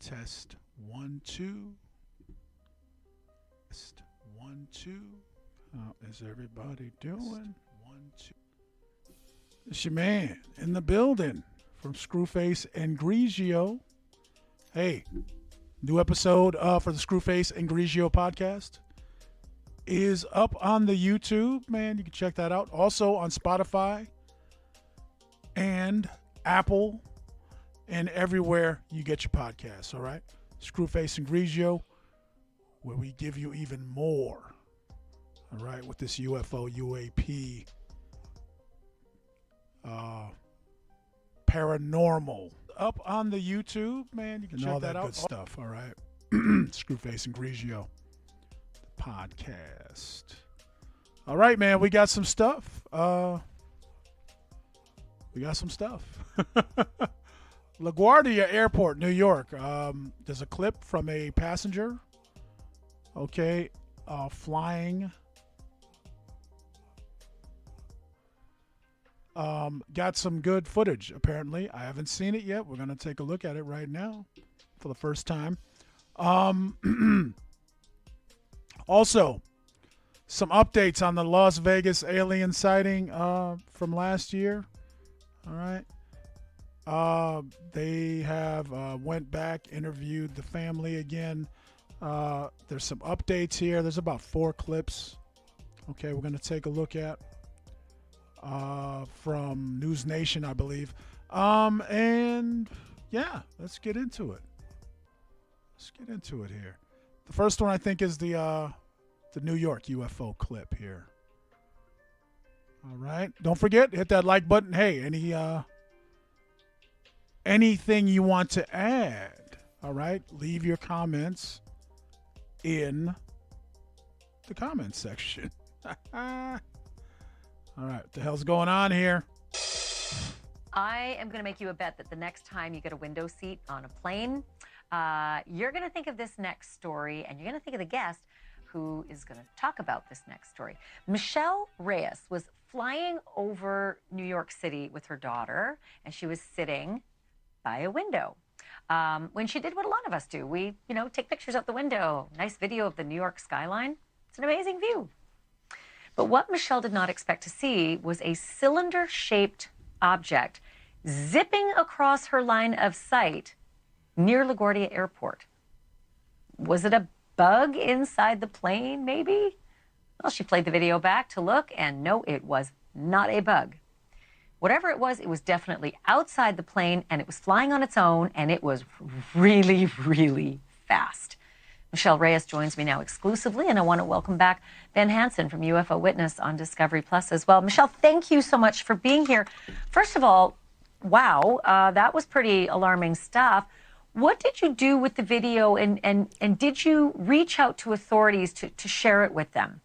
Test 1 2. Test 1 2. How is everybody doing? 1 2. It's your man in the building from SCREWFACE and Grigio. Hey, new episode for the SCREWFACE and Grigio podcast is up on the YouTube, man. You can check that out. Also on Spotify and Apple and everywhere you get your podcasts, all right? SCREWFACE and Grigio, where we give you even more, all right, with this UFO, UAP, paranormal. Up on the YouTube, man. You can check that out. Good stuff, all right? SCREWFACE and Grigio, the podcast. All right, man, we got some stuff. LaGuardia Airport, New York. There's a clip from a passenger, okay, flying. Got some good footage, apparently. I haven't seen it yet. We're going to take a look at it right now for the first time. Also, some updates on the Las Vegas alien sighting from last year. All right. They have went back, interviewed the family again. There's some updates here. There's about 4 clips. Okay, we're going to take a look at from News Nation, I believe. And yeah, let's get into it. Here. The first one I think is the New York UFO clip here. All right. Don't forget, hit that like button. Hey, anything you want to add, all right? Leave your comments in the comments section. All right, what the hell's going on here? I am going to make you a bet that the next time you get a window seat on a plane, you're going to think of this next story, and you're going to think of the guest who is going to talk about this next story. Michelle Reyes was flying over New York City with her daughter, and she was sitting by a window. When she did what a lot of us do, we, take pictures out the window, nice video of the New York skyline. It's an amazing view. But what Michelle did not expect to see was a cylinder-shaped object zipping across her line of sight near LaGuardia Airport. Was it a bug inside the plane, maybe? Well, she played the video back to look, and no, it was not a bug. Whatever it was definitely outside the plane, and it was flying on its own, and it was really, really fast. Michelle Reyes joins me now exclusively, and I want to welcome back Ben Hansen from UFO Witness on Discovery Plus as well. Michelle, thank you so much for being here. First of all, wow, that was pretty alarming stuff. What did you do with the video, and did you reach out to authorities to share it with them?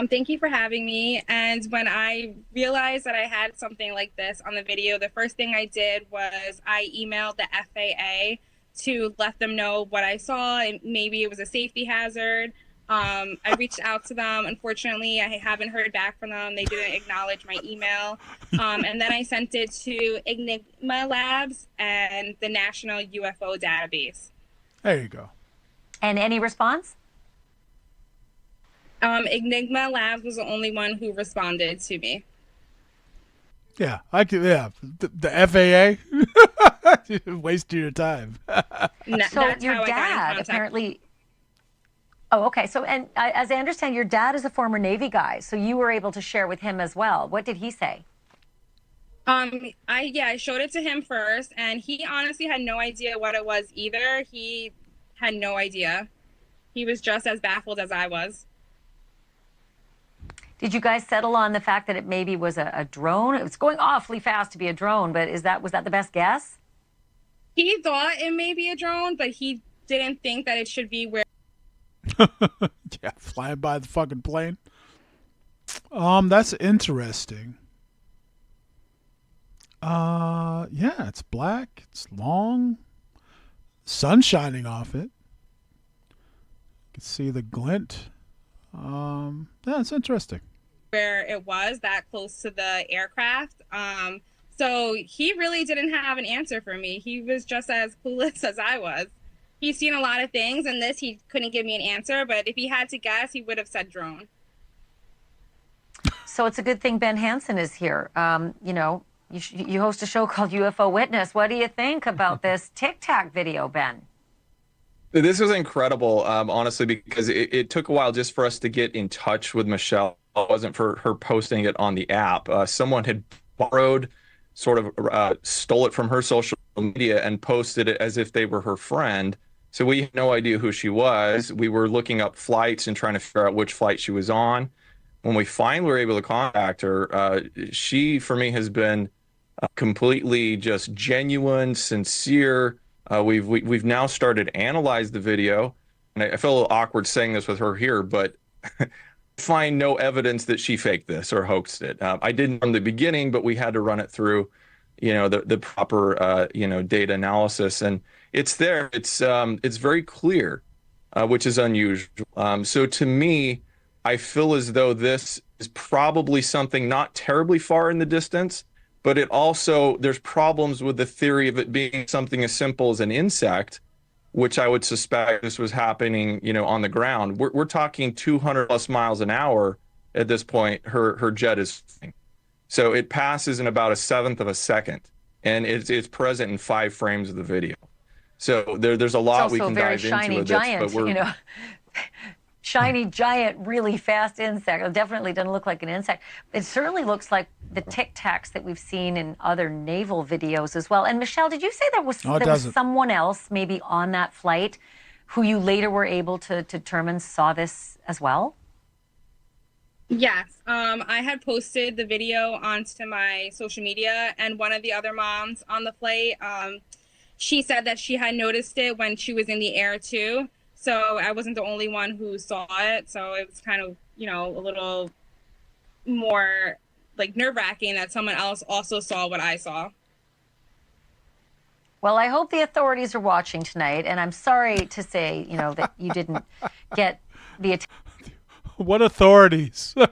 Thank you for having me. And when I realized that I had something like this on the video, the first thing I did was I emailed the FAA to let them know what I saw, and maybe it was a safety hazard. I reached out to them. Unfortunately, I haven't heard back from them. They didn't acknowledge my email. And then I sent it to Enigma Labs and the National UFO Database. There you go. And any response? Enigma Labs was the only one who responded to me. Yeah, I could. Yeah, the FAA wasting your time. So your dad apparently. Oh, okay. So, and as I understand, your dad is a former Navy guy, so you were able to share with him as well. What did he say? I showed it to him first, and he honestly had no idea what it was either. He had no idea. He was just as baffled as I was. Did you guys settle on the fact that it maybe was a drone? It was going awfully fast to be a drone, but was that the best guess? He thought it may be a drone, but he didn't think that it should be where. Yeah, flying by the fucking plane. That's interesting. Yeah, it's black. It's long. Sun shining off it. You can see the glint. Yeah, it's interesting. Where it was that close to the aircraft. So he really didn't have an answer for me. He was just as clueless as I was. He's seen a lot of things, and this, he couldn't give me an answer, but if he had to guess, he would have said drone. So it's a good thing Ben Hansen is here. You know, you host a show called UFO Witness. What do you think about this Tic Tac video, Ben? This was incredible, honestly, because it took a while just for us to get in touch with Michelle. It wasn't for her posting it on the app. Someone had borrowed, sort of stole it from her social media and posted it as if they were her friend. So we had no idea who she was. We were looking up flights and trying to figure out which flight she was on. When we finally were able to contact her, she, for me, has been completely just genuine, sincere. We've now started to analyze the video, and I feel a little awkward saying this with her here, but find no evidence that she faked this or hoaxed it. I didn't from the beginning, but we had to run it through, you know, the proper data analysis, and it's there. It's very clear, which is unusual. So to me, I feel as though this is probably something not terribly far in the distance, but it also, there's problems with the theory of it being something as simple as an insect, which I would suspect this was happening, you know, on the ground. We're talking 200 plus miles an hour at this point. Her jet is, so it passes in about 1/7 of a second, and it's present in 5 frames of the video. So there's a lot we can dive into with this, but we're, you know. Shiny, giant, really fast insect. It definitely doesn't look like an insect. It certainly looks like the Tic Tacs that we've seen in other naval videos as well. And Michelle, did you say there was someone else maybe on that flight who you later were able to determine saw this as well? Yes. I had posted the video onto my social media, and one of the other moms on the flight, she said that she had noticed it when she was in the air too. So I wasn't the only one who saw it. So it was kind of, you know, a little more like nerve-wracking that someone else also saw what I saw. Well, I hope the authorities are watching tonight. And I'm sorry to say, you know, that you didn't get the What authorities? What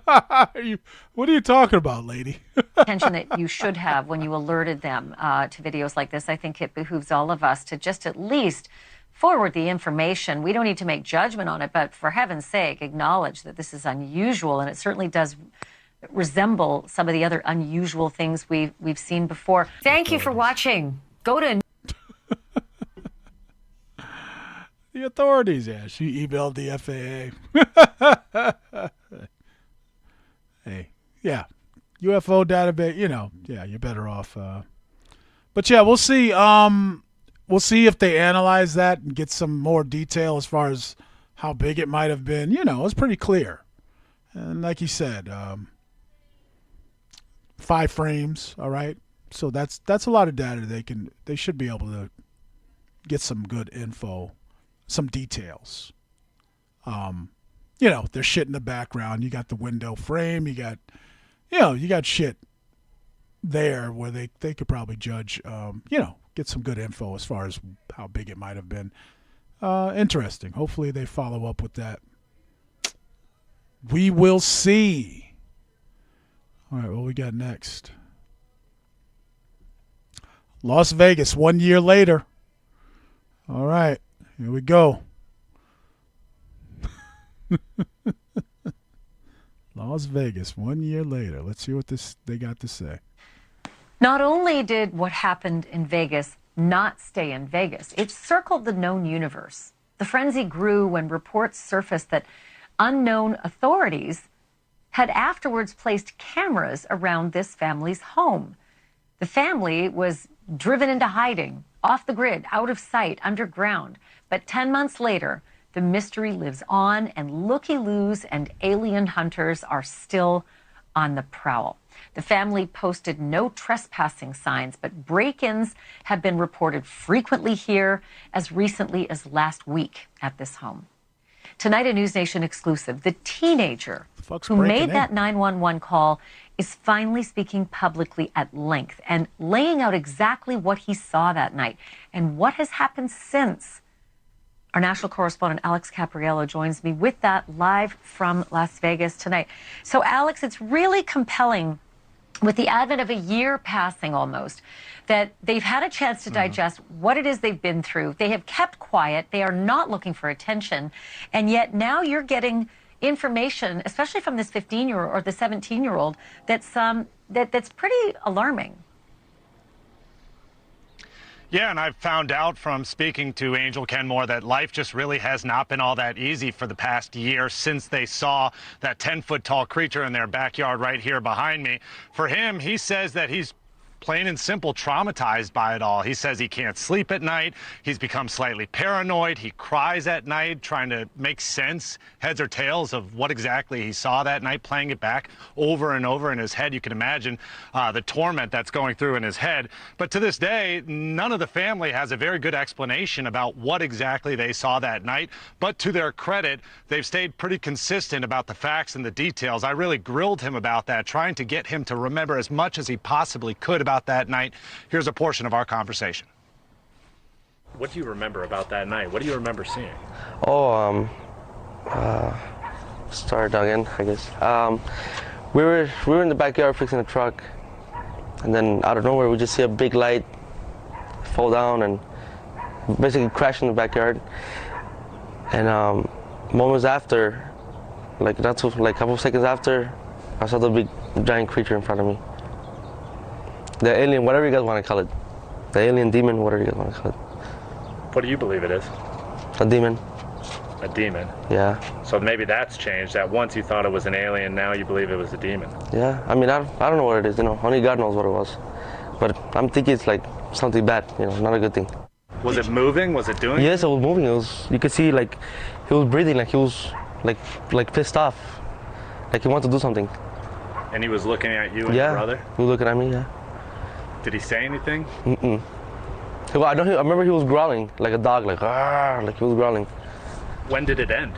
are you talking about, lady? attention that you should have when you alerted them to videos like this. I think it behooves all of us to just at least forward the information. We don't need to make judgment on it, but for heaven's sake, acknowledge that this is unusual, and it certainly does resemble some of the other unusual things we've seen before. Thank you for watching. Go to the authorities. Yeah, she emailed the FAA. Hey, yeah, UFO database. You know, yeah, you're better off. But yeah, we'll see. We'll see if they analyze that and get some more detail as far as how big it might have been. You know, it's pretty clear. And like you said, 5 frames, all right? So that's a lot of data they should be able to get some good info, some details. You know, there's shit in the background. You got the window frame, you got shit there where they could probably judge, you know, get some good info as far as how big it might have been. Interesting. Hopefully they follow up with that. We will see. All right, what we got next? Las Vegas, 1 year later. All right, here we go. Las Vegas, 1 year later. Let's see what they got to say. Not only did what happened in Vegas not stay in Vegas, it circled the known universe. The frenzy grew when reports surfaced that unknown authorities had afterwards placed cameras around this family's home. The family was driven into hiding, off the grid, out of sight, underground. But 10 months later, the mystery lives on, and looky-loos and alien hunters are still on the prowl. The family posted no trespassing signs, but break-ins have been reported frequently here, as recently as last week at this home. Tonight, a News Nation exclusive. The teenager who made that 911 call is finally speaking publicly at length and laying out exactly what he saw that night and what has happened since. Our national correspondent Alex Capriello joins me with that live from Las Vegas tonight. So, Alex, it's really compelling with the advent of a year passing almost, that they've had a chance to digest what it is they've been through. They have kept quiet. They are not looking for attention. And yet now you're getting information, especially from this 15-year-old or the 17-year-old, that's pretty alarming. Yeah, and I've found out from speaking to Angel Kenmore that life just really has not been all that easy for the past year since they saw that 10-foot tall creature in their backyard right here behind me. For him, he says that he's plain and simple traumatized by it all. He says he can't sleep at night. He's become slightly paranoid. He cries at night, trying to make sense, heads or tails, of what exactly he saw that night, playing it back over and over in his head. You can imagine the torment that's going through in his head. But to this day, none of the family has a very good explanation about what exactly they saw that night. But to their credit, they've stayed pretty consistent about the facts and the details. I really grilled him about that, trying to get him to remember as much as he possibly could about that night. Here's a portion of our conversation. What do you remember about that night? What do you remember seeing? Start again, I guess. We were in the backyard fixing a truck, and then out of nowhere we just see a big light fall down and basically crash in the backyard. And moments after, like a couple of seconds after, I saw the big giant creature in front of me. The alien, whatever you guys want to call it. The alien, demon, whatever you guys want to call it. What do you believe it is? A demon. A demon? Yeah. So maybe that's changed, that once you thought it was an alien, now you believe it was a demon. Yeah, I mean, I don't know what it is, only God knows what it was. But I'm thinking it's like something bad, not a good thing. Was it moving? Was it doing? Yes, it was moving. You could see like he was breathing, like he was like pissed off. Like he wanted to do something. And he was looking at you and your brother? He was looking at me, yeah. Did he say anything? Mm-mm. I remember he was growling like a dog, like he was growling. When did it end?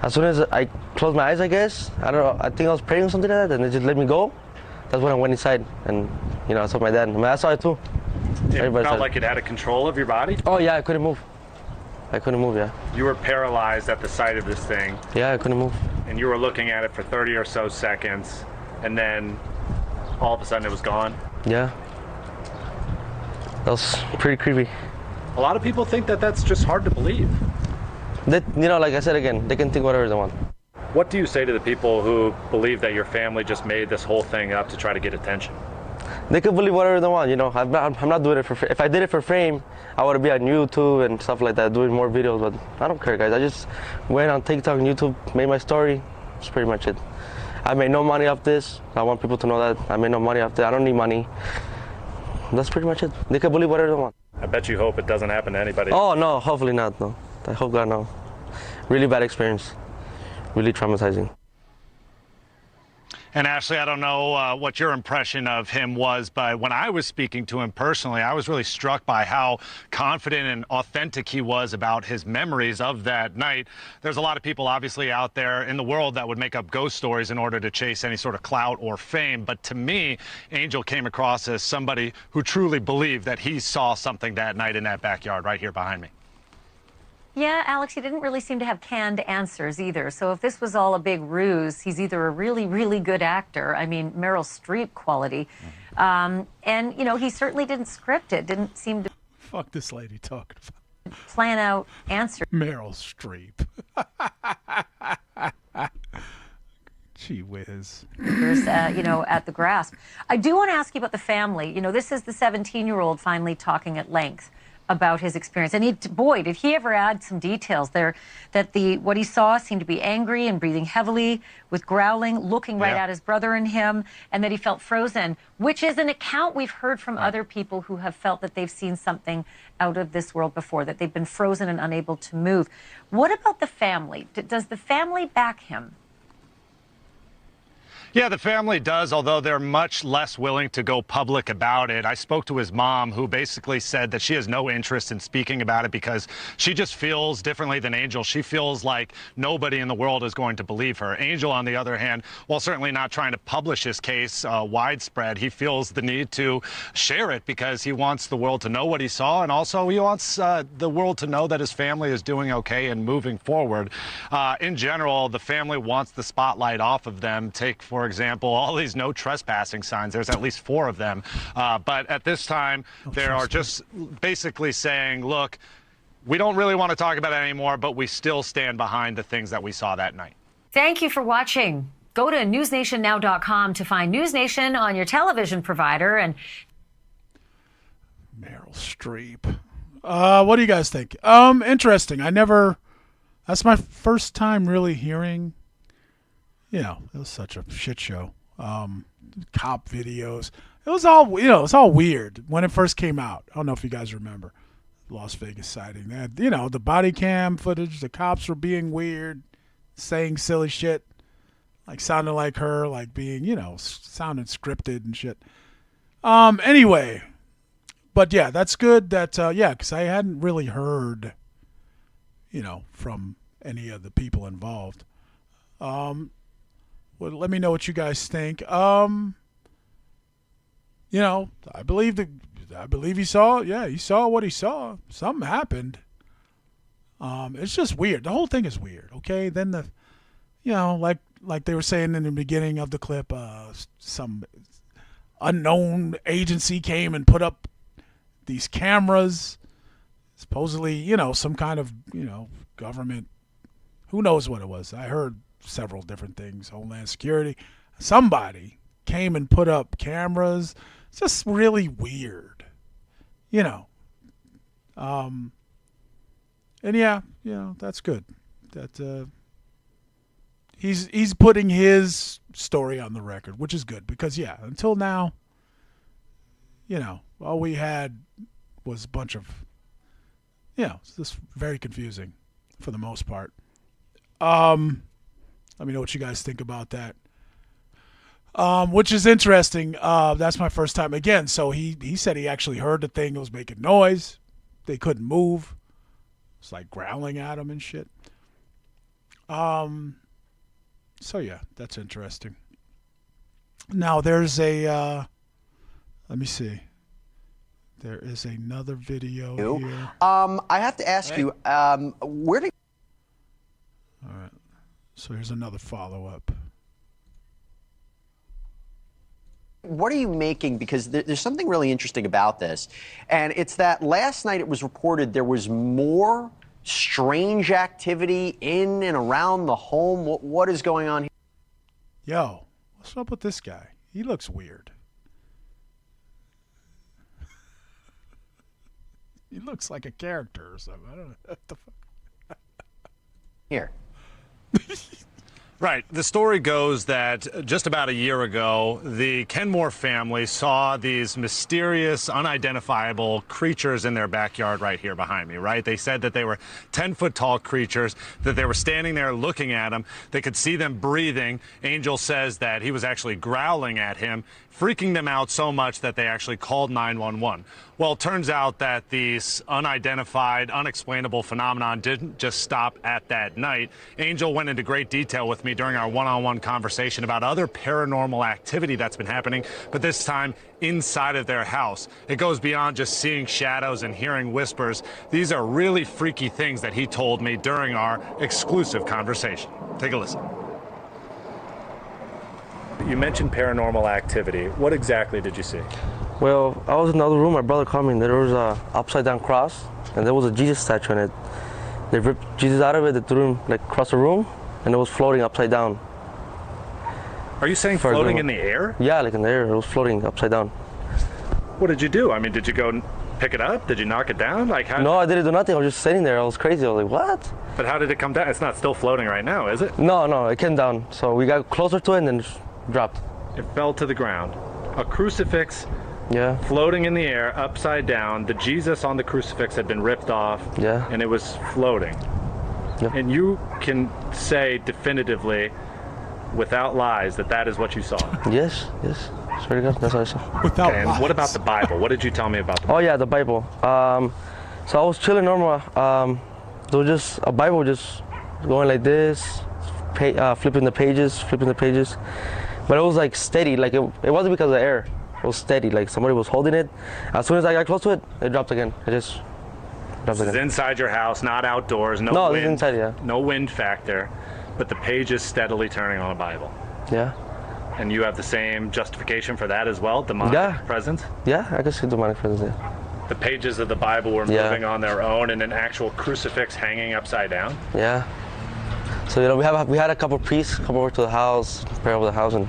As soon as I closed my eyes, I guess. I don't know. I think I was praying or something like that, and they just let me go. That's when I went inside, and I saw my dad. I mean, I saw it too. It felt like it had a control of your body? Oh yeah, I couldn't move. Yeah. You were paralyzed at the sight of this thing. Yeah, I couldn't move. And you were looking at it for 30 or so seconds, and then all of a sudden it was gone? Yeah. That was pretty creepy. A lot of people think that that's just hard to believe. That, like I said again, they can think whatever they want. What do you say to the people who believe that your family just made this whole thing up to try to get attention? They can believe whatever they want, I'm not doing it for fame. If I did it for fame, I would be on YouTube and stuff like that, doing more videos, but I don't care, guys. I just went on TikTok and YouTube, made my story. That's pretty much it. I made no money off this. I want people to know that. I made no money off this. I don't need money. That's pretty much it. They can believe whatever they want. I bet you hope it doesn't happen to anybody. Oh, no, hopefully not, no. I hope God, no. Really bad experience. Really traumatizing. And Ashley, I don't know what your impression of him was, but when I was speaking to him personally, I was really struck by how confident and authentic he was about his memories of that night. There's a lot of people obviously out there in the world that would make up ghost stories in order to chase any sort of clout or fame. But to me, Angel came across as somebody who truly believed that he saw something that night in that backyard right here behind me. Yeah, Alex, he didn't really seem to have canned answers either. So if this was all a big ruse, he's either a really, really good actor, I mean, Meryl Streep quality, and, he certainly didn't script it, didn't seem to... Fuck this lady talking about. Plan out answers. Meryl Streep. Gee whiz. At the grasp. I do want to ask you about the family. This is the 17-year-old finally talking at length about his experience. And did he ever add some details there that what he saw seemed to be angry and breathing heavily with growling, looking right at his brother and him, and that he felt frozen, which is an account we've heard from other people who have felt that they've seen something out of this world before, that they've been frozen and unable to move. What about the family? Does the family back him? Yeah, the family does, although they're much less willing to go public about it. I spoke to his mom, who basically said that she has no interest in speaking about it because she just feels differently than Angel. She feels like nobody in the world is going to believe her. Angel, on the other hand, while certainly not trying to publish his case widespread, he feels the need to share it because he wants the world to know what he saw, and also he wants the world to know that his family is doing okay and moving forward. In general, the family wants the spotlight off of them. Take, for for example, all these no trespassing signs. There's at least 4 of them. But at this time, they are just basically saying, look, we don't really want to talk about it anymore, but we still stand behind the things that we saw that night. Thank you for watching. Go to newsnationnow.com to find News Nation on your television provider. And Meryl Streep. What do you guys think? Interesting. That's my first time really hearing, it was such a shit show. Cop videos. It was all weird when it first came out. I don't know if you guys remember Las Vegas sighting. They had, the body cam footage, the cops were being weird, saying silly shit, like sounding like her, like being, sounding scripted and shit. Anyway, but yeah, that's good that, because I hadn't really heard, from any of the people involved. Well, let me know what you guys think. I believe he saw what he saw. Something happened. It's just weird. The whole thing is weird. Okay. Then like they were saying in the beginning of the clip, some unknown agency came and put up these cameras, supposedly, some kind of, government. Who knows what it was? I heard several different things. Homeland Security. Somebody came and put up cameras. It's just really weird. And yeah, that's good. That he's putting his story on the record, which is good because until now, all we had was a bunch of it's just very confusing for the most part. Let me know what you guys think about that. Which is interesting. That's my first time again. So he said he actually heard the thing. It was making noise. They couldn't move. It's like growling at him and shit. So yeah, that's interesting. Now there's a let me see. There is another video here. I have to ask you, where did... All right. So here's another follow-up. What are you making? Because there's something really interesting about this. And it's that last night it was reported there was more strange activity in and around the home. What is going on here? Yo, what's up with this guy? He looks weird. He looks like a character or something. I don't know. What the fuck? Here. Right. The story goes that just about a year ago, the Kenmore family saw these mysterious, unidentifiable creatures in their backyard right here behind me, right? They said that they were 10-foot-tall creatures, that they were standing there looking at them. They could see them breathing. Angel says that he was actually growling at him, freaking them out so much that they actually called 911. Well, it turns out that these unidentified, unexplainable phenomenon didn't just stop at that night. Angel went into great detail with me during our one-on-one conversation about other paranormal activity that's been happening, but this time inside of their house. It goes beyond just seeing shadows and hearing whispers. These are really freaky things that he told me during our exclusive conversation. Take a listen. You mentioned paranormal activity. What exactly did you see? Well, I was in another room. My brother called me, and there was a upside-down cross, and there was a Jesus statue in it. They ripped Jesus out of it. They threw him across the room, and it was floating upside down. Are you saying floating in the air? Yeah, in the air. It was floating upside down. What did you do? I mean, did you go pick it up? Did you knock it down? No, I didn't do nothing. I was just sitting there. I was crazy. I was like, what? But how did it come down? It's not still floating right now, is it? No, it came down. So we got closer to it, and then it dropped. It fell to the ground. A crucifix floating in the air, upside down. The Jesus on the crucifix had been ripped off, and it was floating. Yep. And you can say definitively, without lies, that that is what you saw. Yes. Swear to God, that's what I saw. Without lies. And what about the Bible? What did you tell me about the Bible? Oh yeah, the Bible. So I was chilling normal. There was just a Bible just going like this, flipping the pages. But it was steady. It wasn't because of the air. It was steady. Somebody was holding it. As soon as I got close to it, it dropped again. It just dropped again. It's inside your house, not outdoors. No wind. It's inside. Yeah. No wind factor, but the page is steadily turning on a Bible. Yeah. And you have the same justification for that as well, demonic presence? Yeah, I can see demonic presence, yeah. The pages of the Bible were moving on their own, and an actual crucifix hanging upside down? Yeah. So, you know, we had a couple priests come over to the house, pray over the house, and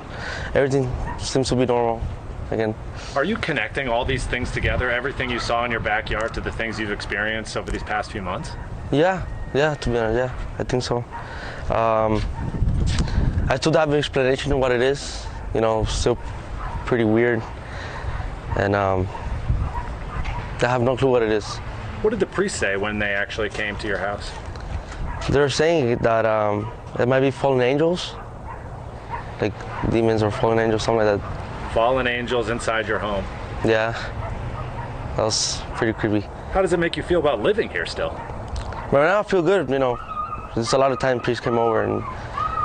everything seems to be normal again. Are you connecting all these things together, everything you saw in your backyard, to the things you've experienced over these past few months? Yeah, to be honest, yeah, I think so. I still don't have an explanation of what it is, you know, still pretty weird. And I have no clue what it is. What did the priest say when they actually came to your house? They're saying that it might be fallen angels, like demons or fallen angels, something like that. Fallen angels inside your home? Yeah. That was pretty creepy. How does it make you feel about living here still? Right now I feel good, you know. There's a lot of time priests came over,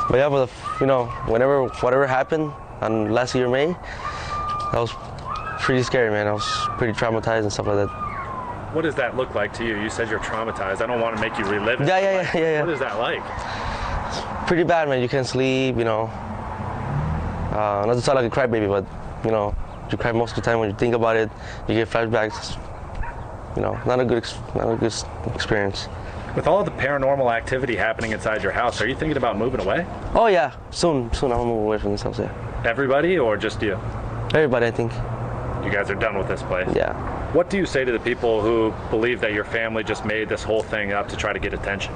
but yeah, but you know, whatever happened on last year May, that was pretty scary, man. I was pretty traumatized and stuff like that. What does that look like to you? You said you're traumatized. I don't want to make you relive it. Yeah. What is that like? It's pretty bad, man. You can't sleep, you know. Not to sound like a crybaby, but you know, you cry most of the time when you think about it. You get flashbacks. You know, not a good experience. With all of the paranormal activity happening inside your house, are you thinking about moving away? Oh yeah, soon I'm gonna move away from this house, yeah. Everybody or just you? Everybody, I think. You guys are done with this place? Yeah. What do you say to the people who believe that your family just made this whole thing up to try to get attention?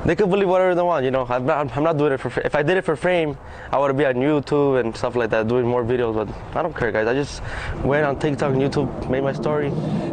They can believe whatever they want, you know. I'm not doing it for fame. If I did it for fame, I would be on YouTube and stuff like that, doing more videos, but I don't care, guys. I just went on TikTok and YouTube, made my story.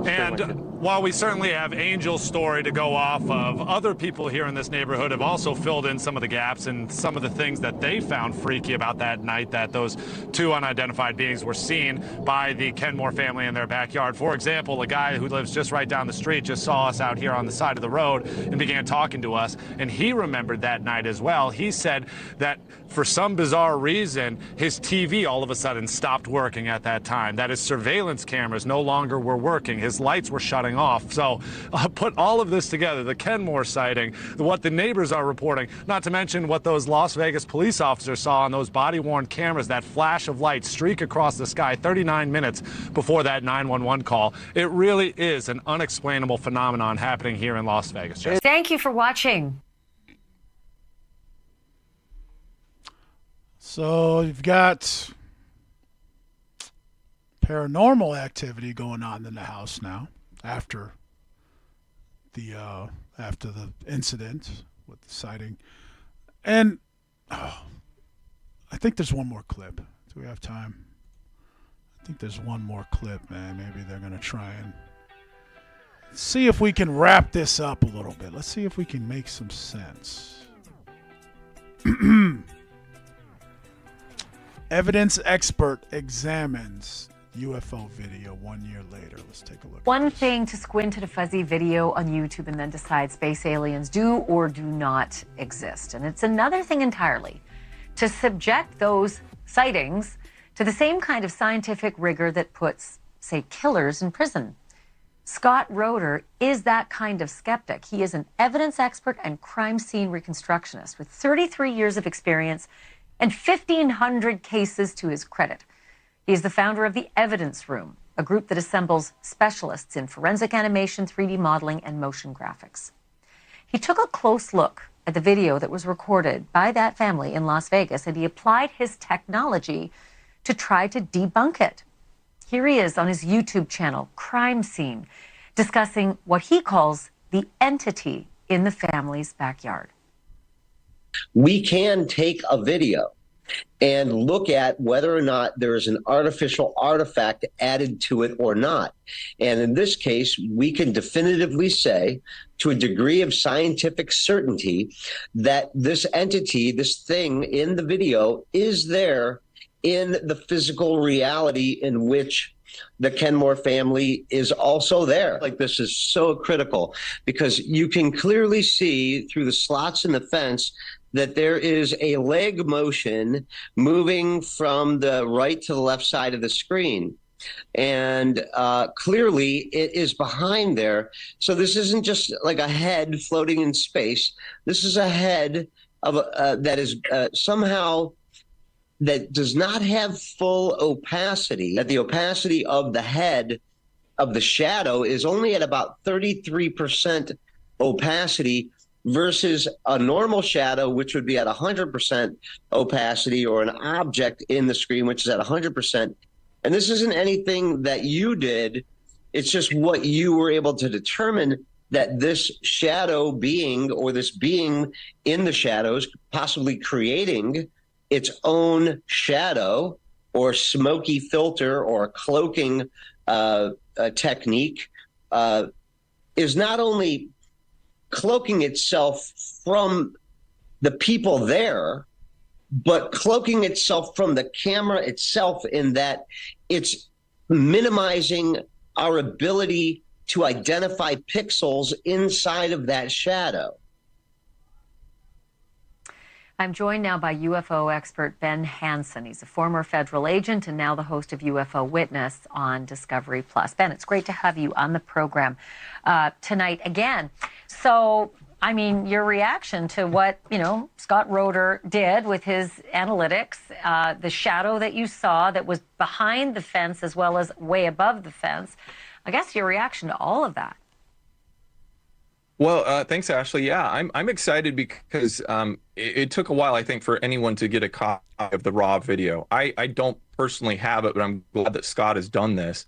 And while we certainly have Angel's story to go off of, other people here in this neighborhood have also filled in some of the gaps and some of the things that they found freaky about that night that those two unidentified beings were seen by the Kenmore family in their backyard. For example, a guy who lives just right down the street just saw us out here on the side of the road and began talking to us, and he remembered that night as well. He said that for some bizarre reason, his TV all of a sudden stopped working at that time, that his surveillance cameras no longer were working, his lights were shutting off. So put all of this together, the Kenmore sighting, what the neighbors are reporting, not to mention what those Las Vegas police officers saw on those body-worn cameras, that flash of light streak across the sky 39 minutes before that 911 call. It really is an unexplainable phenomenon happening here in Las Vegas. Thank you for watching. So you've got paranormal activity going on in the house now after the incident with the sighting. And I think there's one more clip. Do we have time? I think there's one more clip, man. Maybe they're going to try and see if we can wrap this up a little bit. Let's see if we can make some sense. Evidence expert examines UFO video 1 year later. Let's take a look. One thing to squint at a fuzzy video on YouTube and then decide space aliens do or do not exist. And it's another thing entirely to subject those sightings to the same kind of scientific rigor that puts, say, killers in prison. Scott Roeder is that kind of skeptic. He is an evidence expert and crime scene reconstructionist with 33 years of experience and 1,500 cases to his credit. He is the founder of the Evidence Room, a group that assembles specialists in forensic animation, 3D modeling, and motion graphics. He took a close look at the video that was recorded by that family in Las Vegas, and he applied his technology to try to debunk it. Here he is on his YouTube channel, Crime Scene, discussing what he calls the entity in the family's backyard. We can take a video and look at whether or not there is an artificial artifact added to it or not. And in this case, we can definitively say, to a degree of scientific certainty, that this entity, this thing in the video, is there in the physical reality in which the Kenmore family is also there. Like, this is so critical because you can clearly see through the slots in the fence that there is a leg motion moving from the right to the left side of the screen. And clearly it is behind there. So this isn't just like a head floating in space. This is a head of that is somehow that does not have full opacity, that the opacity of the head of the shadow is only at about 33% opacity versus a normal shadow, which would be at 100% opacity, or an object in the screen, which is at 100%. And this isn't anything that you did. It's just what you were able to determine, that this shadow being, or this being in the shadows, possibly creating its own shadow or smoky filter or cloaking technique, is not only cloaking itself from the people there, but cloaking itself from the camera itself, in that it's minimizing our ability to identify pixels inside of that shadow. I'm joined now by UFO expert Ben Hansen. He's a former federal agent and now the host of UFO Witness on Discovery Plus. Ben, it's great to have you on the program tonight again. So, I mean, your reaction to what, Scott Roeder did with his analytics, the shadow that you saw that was behind the fence as well as way above the fence, I guess your reaction to all of that. Well, thanks, Ashley. Yeah, I'm excited because it took a while, I think, for anyone to get a copy of the raw video. I don't personally have it, but I'm glad that Scott has done this.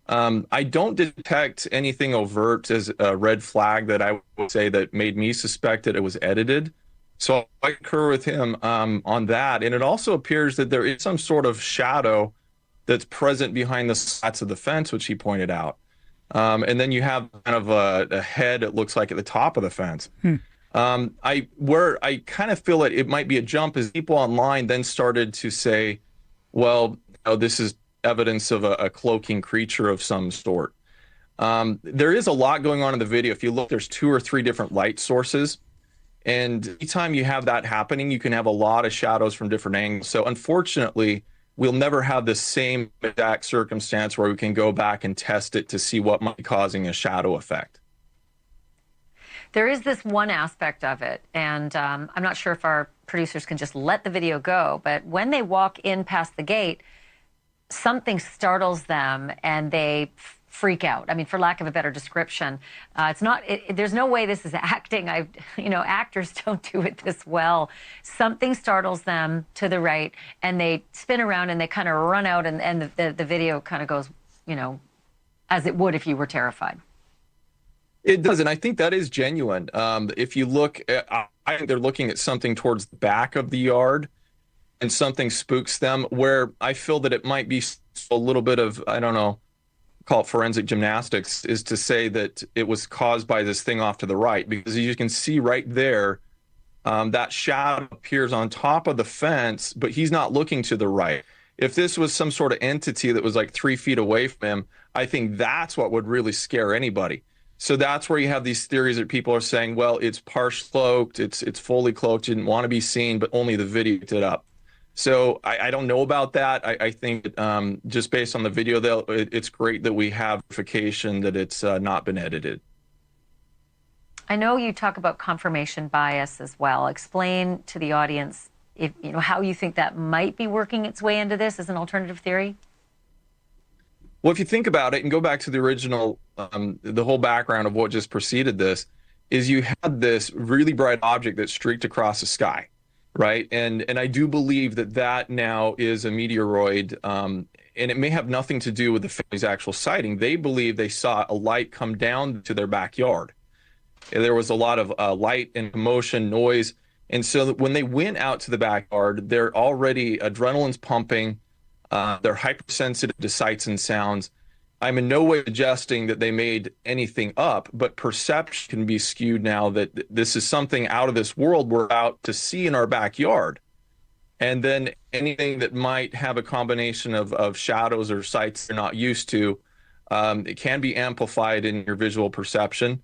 I don't detect anything overt as a red flag that I would say that made me suspect that it was edited. So I concur with him on that. And it also appears that there is some sort of shadow that's present behind the slats of the fence, which he pointed out. And then you have kind of a head, it looks like, at the top of the fence. Where I kind of feel it might be a jump is people online then started to say, well, this is evidence of a cloaking creature of some sort. There is a lot going on in the video. If you look, there's 2 or 3 different light sources. And anytime you have that happening, you can have a lot of shadows from different angles. So unfortunately, we'll never have the same exact circumstance where we can go back and test it to see what might be causing a shadow effect. There is this one aspect of it, and I'm not sure if our producers can just let the video go, but when they walk in past the gate, something startles them and they freak out. I mean, for lack of a better description, it's not. There's no way this is acting. Actors don't do it this well. Something startles them to the right, and they spin around and they kind of run out, and the video kind of goes, as it would if you were terrified. It does, and I think that is genuine. If you look, I think they're looking at something towards the back of the yard, and something spooks them. Where I feel that it might be a little bit of, I don't know, call it forensic gymnastics, is to say that it was caused by this thing off to the right, because you can see right there, that shadow appears on top of the fence, but he's not looking to the right. If this was some sort of entity that was like 3 feet away from him, I think that's what would really scare anybody. So that's where you have these theories that people are saying, well, it's partially cloaked, it's fully cloaked, didn't want to be seen, but only the video picked it up. So I don't know about that. I think just based on the video, though, it's great that we have verification that it's not been edited. I know you talk about confirmation bias as well. Explain to the audience how you think that might be working its way into this as an alternative theory. Well, if you think about it and go back to the original, the whole background of what just preceded this, is you had this really bright object that streaked across the sky. Right. And I do believe that now is a meteoroid, and it may have nothing to do with the family's actual sighting. They believe they saw a light come down to their backyard. And there was a lot of light and commotion, noise. And so when they went out to the backyard, they're already adrenaline's pumping. They're hypersensitive to sights and sounds. I'm in no way suggesting that they made anything up, but perception can be skewed now that this is something out of this world we're out to see in our backyard. And then anything that might have a combination of shadows or sights they're not used to, it can be amplified in your visual perception.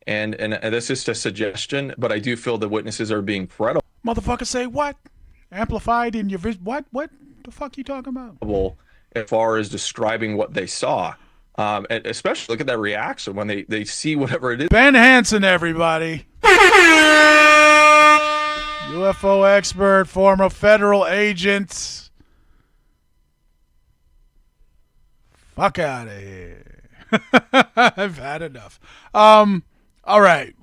And that's just a suggestion, but I do feel the witnesses are being credible. Motherfucker say what? Amplified in your vision? What the fuck you talking about? As far as describing what they saw. And especially look at that reaction when they see whatever it is. Ben Hansen, everybody. UFO expert, former federal agent. Fuck out of here. I've had enough. All right.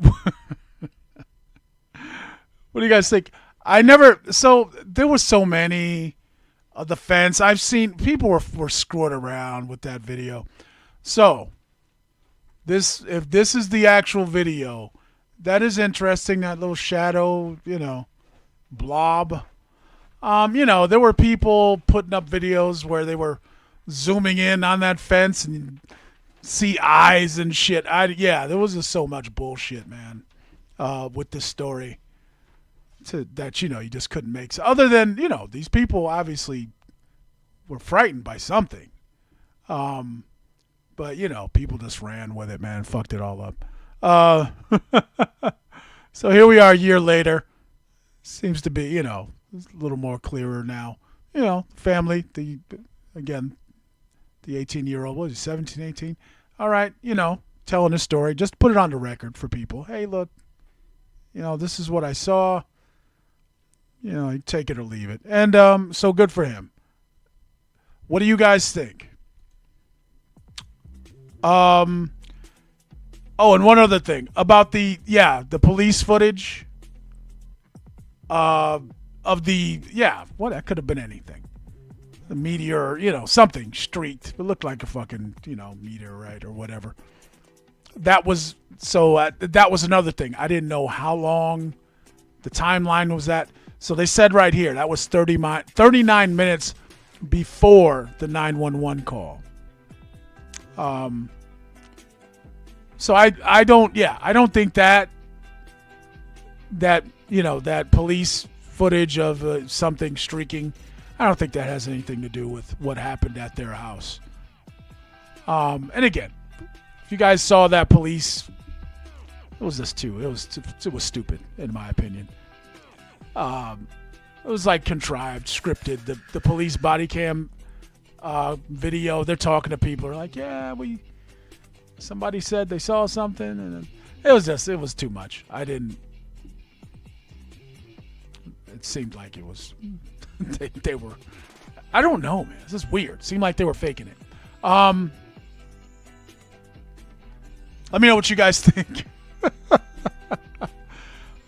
What do you guys think? So there were so many of the fence. I've seen people were screwed around with that video. So if this is the actual video, that is interesting. That little shadow, blob. There were people putting up videos where they were zooming in on that fence and you see eyes and shit. There was just so much bullshit, man, with this story. That you just couldn't make. So other than these people obviously were frightened by something, but people just ran with it, man, fucked it all up. So here we are a year later. Seems to be a little more clearer now. Family, the 18-year-old, what was he, 17, 18? All right, telling a story. Just put it on the record for people. Hey, look, this is what I saw. Take it or leave it. And so good for him. What do you guys think? Oh, and one other thing about the police footage of that could have been anything. The meteor, something streaked. It looked like a fucking, meteorite or whatever. That was another thing. I didn't know how long the timeline was at. So they said right here, that was 39 minutes before the 911 call. So I don't think that police footage of something streaking, I don't think that has anything to do with what happened at their house. And again, if you guys saw that police, it was this too. It was stupid in my opinion. It was like contrived, scripted. The police body cam video, they're talking to people. They're like, somebody said they saw something. And it was too much. It seemed like it was, they were, I don't know, man. This is weird. It seemed like they were faking it. Let me know what you guys think.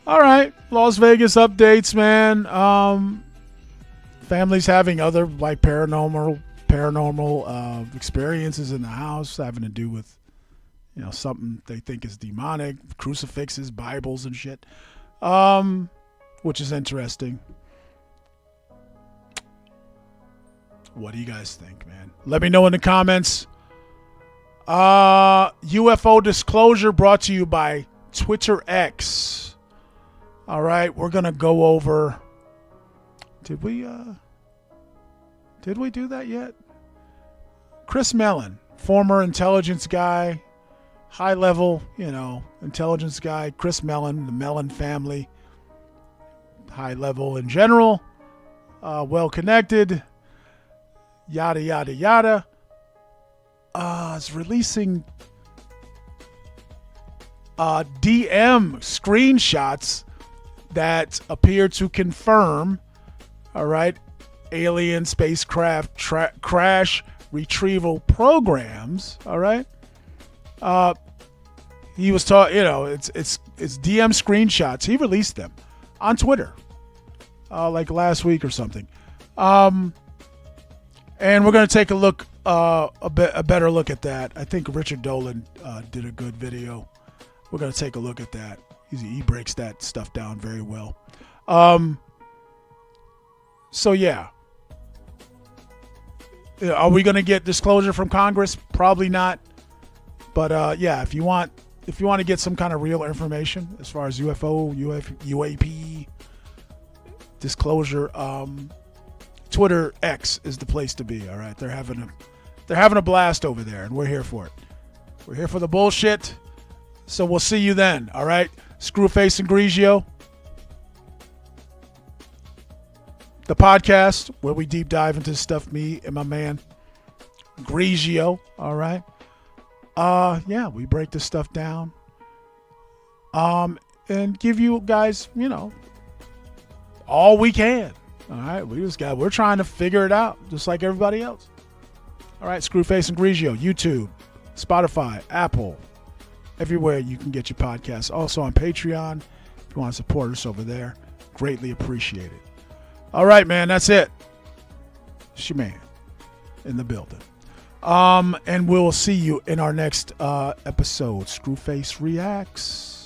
All right, Las Vegas updates, man. Families having other like paranormal experiences in the house having to do with something they think is demonic, crucifixes, Bibles and shit, which is interesting. What do you guys think, man? Let me know in the comments. UFO disclosure brought to you by Twitter X. All right, we're going to go over. Did we do that yet? Chris Mellon, former intelligence guy, high level, intelligence guy. Chris Mellon, the Mellon family, high level in general, well connected, yada, yada, yada. Is releasing DM screenshots that appear to confirm, all right, alien spacecraft crash retrieval programs, all right. He was taught, it's DM screenshots. He released them on Twitter, like last week or something. And we're gonna take a look, a better look at that. I think Richard Dolan did a good video. We're gonna take a look at that. He breaks that stuff down very well. So yeah. Are we gonna get disclosure from Congress? Probably not. But yeah, if you want to get some kind of real information as far as UAP disclosure, Twitter X is the place to be. All right, they're having a blast over there, and we're here for it. We're here for the bullshit. So we'll see you then. All right, Screwface and Grigio, the podcast where we deep dive into stuff. Me and my man Grigio. All right. Yeah, we break this stuff down. And give you guys, all we can. All right, we're trying to figure it out, just like everybody else. All right, Screwface and Grigio, YouTube, Spotify, Apple, everywhere you can get your podcasts. Also on Patreon, if you want to support us over there, greatly appreciated. All right, man, that's it. It's your man in the building. And we'll see you in our next episode. Screwface Reacts.